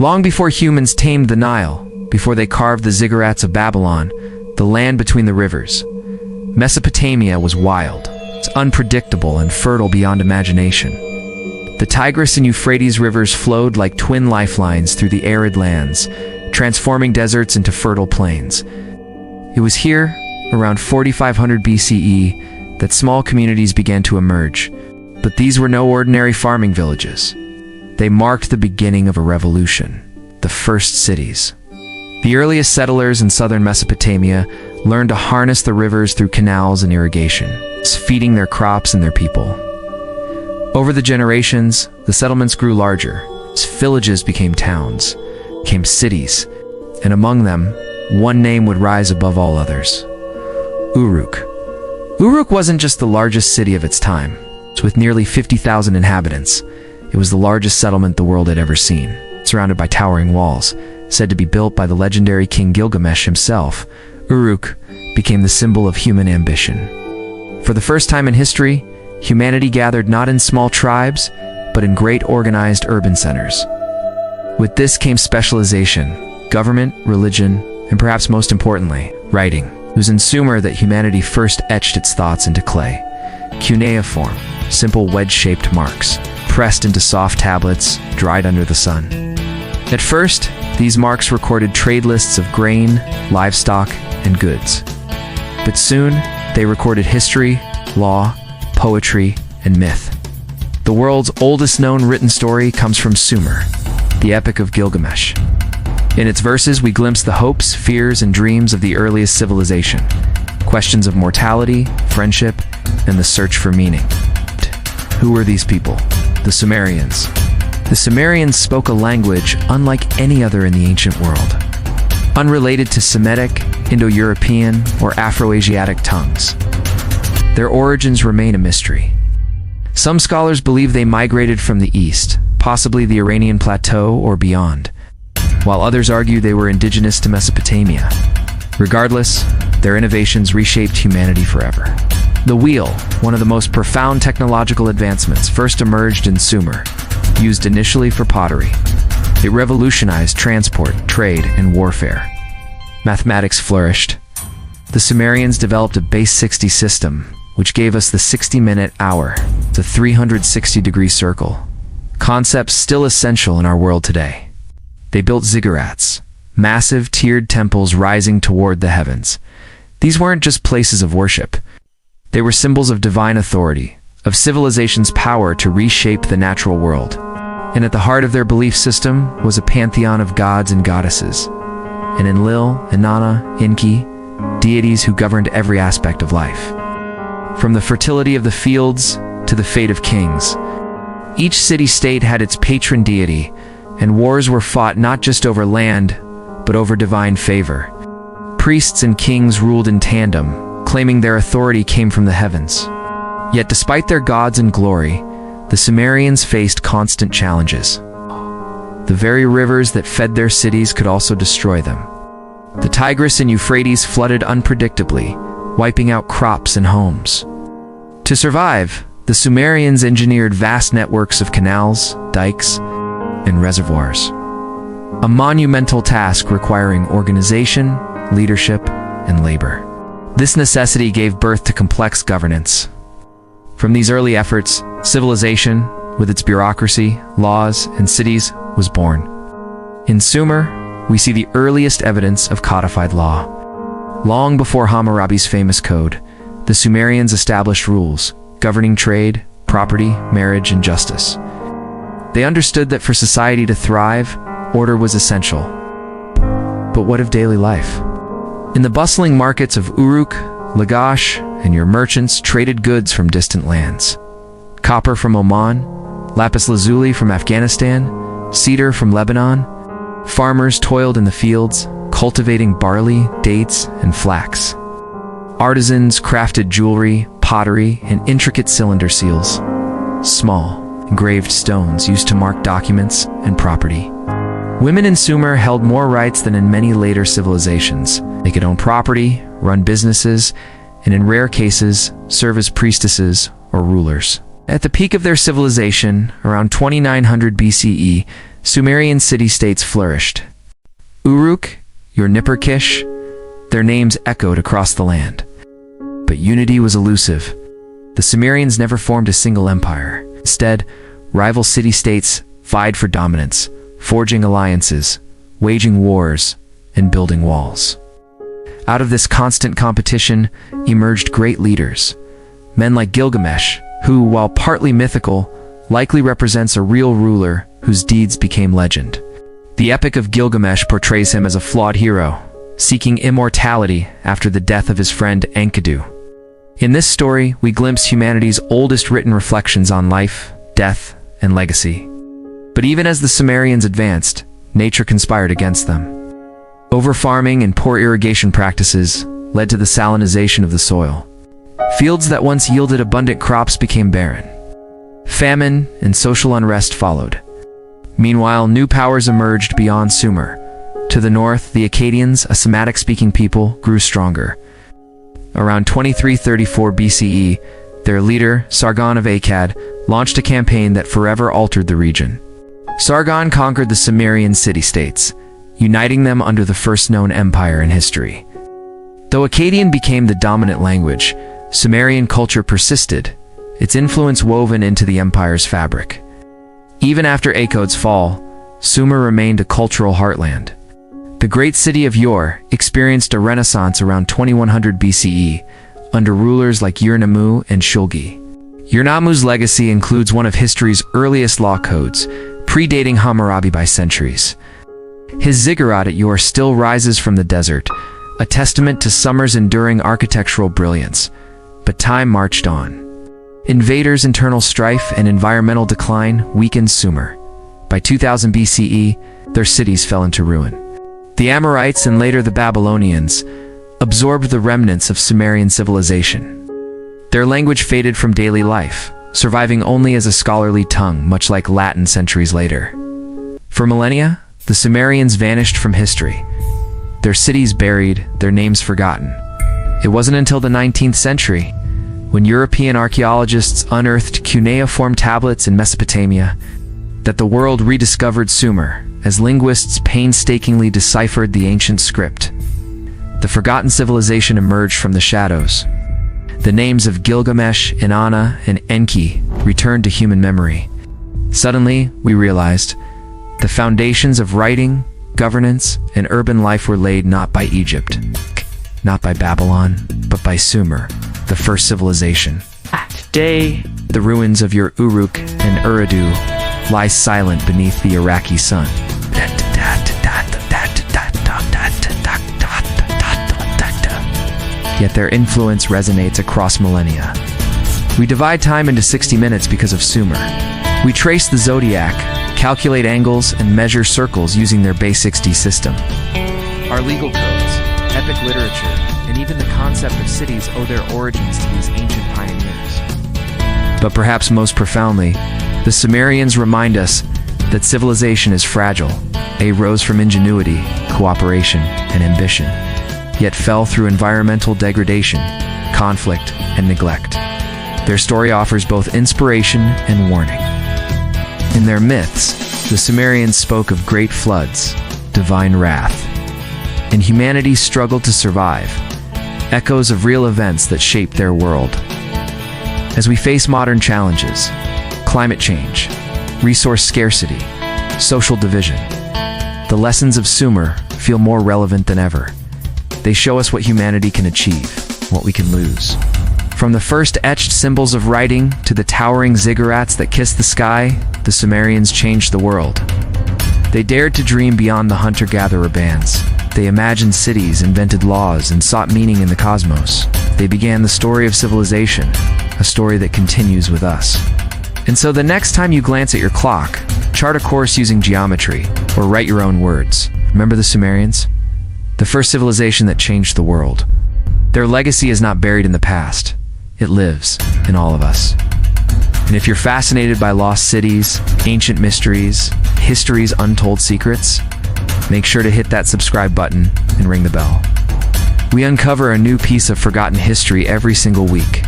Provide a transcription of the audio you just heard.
Long before humans tamed the Nile, before they carved the ziggurats of Babylon, the land between the rivers, Mesopotamia was wild. It's unpredictable and fertile beyond imagination. The Tigris and Euphrates rivers flowed like twin lifelines through the arid lands, transforming deserts into fertile plains. It was here, around 4500 BCE, that small communities began to emerge. But these were no ordinary farming villages. They marked the beginning of a revolution, the first cities. The earliest settlers in southern Mesopotamia learned to harness the rivers through canals and irrigation, feeding their crops and their people. Over the generations, the settlements grew larger. Villages became towns, became cities, and among them, one name would rise above all others: Uruk. Uruk wasn't just the largest city of its time. With nearly 50,000 inhabitants, it was the largest settlement the world had ever seen, surrounded by towering walls. Said to be built by the legendary king Gilgamesh himself, Uruk became the symbol of human ambition. For the first time in history, humanity gathered not in small tribes, but in great organized urban centers. With this came specialization, government, religion, and perhaps most importantly, writing. It was in Sumer that humanity first etched its thoughts into clay. Cuneiform, simple wedge-shaped marks, pressed into soft tablets, dried under the sun. At first, these marks recorded trade lists of grain, livestock, and goods. But soon, they recorded history, law, poetry, and myth. The world's oldest known written story comes from Sumer, the Epic of Gilgamesh. In its verses, we glimpse the hopes, fears, and dreams of the earliest civilization, questions of mortality, friendship, and the search for meaning. Who were these people? The Sumerians. The Sumerians spoke a language unlike any other in the ancient world, unrelated to Semitic, Indo-European, or Afro-Asiatic tongues. Their origins remain a mystery. Some scholars believe they migrated from the east, possibly the Iranian plateau or beyond, while others argue they were indigenous to Mesopotamia. Regardless, their innovations reshaped humanity forever. The wheel, one of the most profound technological advancements, first emerged in Sumer, used initially for pottery. It revolutionized transport, trade, and warfare. Mathematics flourished. The Sumerians developed a base 60 system, which gave us the 60-minute hour, the 360-degree circle. Concepts still essential in our world today. They built ziggurats, massive tiered temples rising toward the heavens. These weren't just places of worship. They were symbols of divine authority, of civilization's power to reshape the natural world. And at the heart of their belief system was a pantheon of gods and goddesses, and Enlil, Inanna, Enki, deities who governed every aspect of life. From the fertility of the fields to the fate of kings, each city-state had its patron deity, and wars were fought not just over land, but over divine favor. Priests and kings ruled in tandem, claiming their authority came from the heavens. Yet despite their gods and glory, the Sumerians faced constant challenges. The very rivers that fed their cities could also destroy them. The Tigris and Euphrates flooded unpredictably, wiping out crops and homes. To survive, the Sumerians engineered vast networks of canals, dikes, and reservoirs. A monumental task requiring organization, leadership, and labor. This necessity gave birth to complex governance. From these early efforts, civilization, with its bureaucracy, laws, and cities, was born. In Sumer, we see the earliest evidence of codified law. Long before Hammurabi's famous code, the Sumerians established rules governing trade, property, marriage, and justice. They understood that for society to thrive, order was essential. But what of daily life? In the bustling markets of Uruk, Lagash, and your merchants traded goods from distant lands. Copper from Oman, lapis lazuli from Afghanistan, cedar from Lebanon. Farmers toiled in the fields, cultivating barley, dates, and flax. Artisans crafted jewelry, pottery, and intricate cylinder seals. Small, engraved stones used to mark documents and property. Women in Sumer held more rights than in many later civilizations. They could own property, run businesses, and in rare cases, serve as priestesses or rulers. At the peak of their civilization, around 2900 BCE, Sumerian city-states flourished. Uruk, Ur-Nipurkish, their names echoed across the land. But unity was elusive. The Sumerians never formed a single empire. Instead, rival city-states vied for dominance, forging alliances, waging wars, and building walls. Out of this constant competition emerged great leaders, men like Gilgamesh, who, while partly mythical, likely represents a real ruler whose deeds became legend. The Epic of Gilgamesh portrays him as a flawed hero, seeking immortality after the death of his friend Enkidu. In this story, we glimpse humanity's oldest written reflections on life, death, and legacy. But even as the Sumerians advanced, nature conspired against them. Overfarming and poor irrigation practices led to the salinization of the soil. Fields that once yielded abundant crops became barren. Famine and social unrest followed. Meanwhile, new powers emerged beyond Sumer. To the north, the Akkadians, a Semitic-speaking people, grew stronger. Around 2334 BCE, their leader, Sargon of Akkad, launched a campaign that forever altered the region. Sargon conquered the Sumerian city-states, uniting them under the first known empire in history. Though Akkadian became the dominant language, Sumerian culture persisted, its influence woven into the empire's fabric. Even after Akkad's fall, Sumer remained a cultural heartland. The great city of Ur experienced a renaissance around 2100 BCE under rulers like Ur-Nammu and Shulgi. Ur-Nammu's legacy includes one of history's earliest law codes, predating Hammurabi by centuries. His ziggurat at Ur still rises from the desert, a testament to Sumer's enduring architectural brilliance. But time marched on. Invaders' internal strife and environmental decline weakened Sumer. By 2000 BCE, their cities fell into ruin. The Amorites and later the Babylonians absorbed the remnants of Sumerian civilization. Their language faded from daily life, surviving only as a scholarly tongue, much like Latin centuries later. For millennia, the Sumerians vanished from history. Their cities buried, their names forgotten. It wasn't until the 19th century, when European archaeologists unearthed cuneiform tablets in Mesopotamia, that the world rediscovered Sumer, as linguists painstakingly deciphered the ancient script. The forgotten civilization emerged from the shadows. The names of Gilgamesh, Inanna, and Enki returned to human memory. Suddenly, we realized, the foundations of writing, governance, and urban life were laid not by Egypt, not by Babylon, but by Sumer, the first civilization. Today, the ruins of your Uruk and Eridu lie silent beneath the Iraqi sun. Yet their influence resonates across millennia. We divide time into 60 minutes because of Sumer. We trace the zodiac, calculate angles, and measure circles using their base 60 system. Our legal codes, epic literature, and even the concept of cities owe their origins to these ancient pioneers. But perhaps most profoundly, the Sumerians remind us that civilization is fragile. They rose from ingenuity, cooperation, and ambition, yet fell through environmental degradation, conflict, and neglect. Their story offers both inspiration and warning. In their myths, the Sumerians spoke of great floods, divine wrath, and humanity's struggle to survive, echoes of real events that shaped their world. As we face modern challenges, climate change, resource scarcity, social division, the lessons of Sumer feel more relevant than ever. They show us what humanity can achieve, what we can lose. From the first etched symbols of writing to the towering ziggurats that kiss the sky, the Sumerians changed the world. They dared to dream beyond the hunter-gatherer bands. They imagined cities, invented laws, and sought meaning in the cosmos. They began the story of civilization, a story that continues with us. And so the next time you glance at your clock, chart a course using geometry, or write your own words. Remember the Sumerians? The first civilization that changed the world. Their legacy is not buried in the past. It lives in all of us. And if you're fascinated by lost cities, ancient mysteries, history's untold secrets, make sure to hit that subscribe button and ring the bell. We uncover a new piece of forgotten history every single week.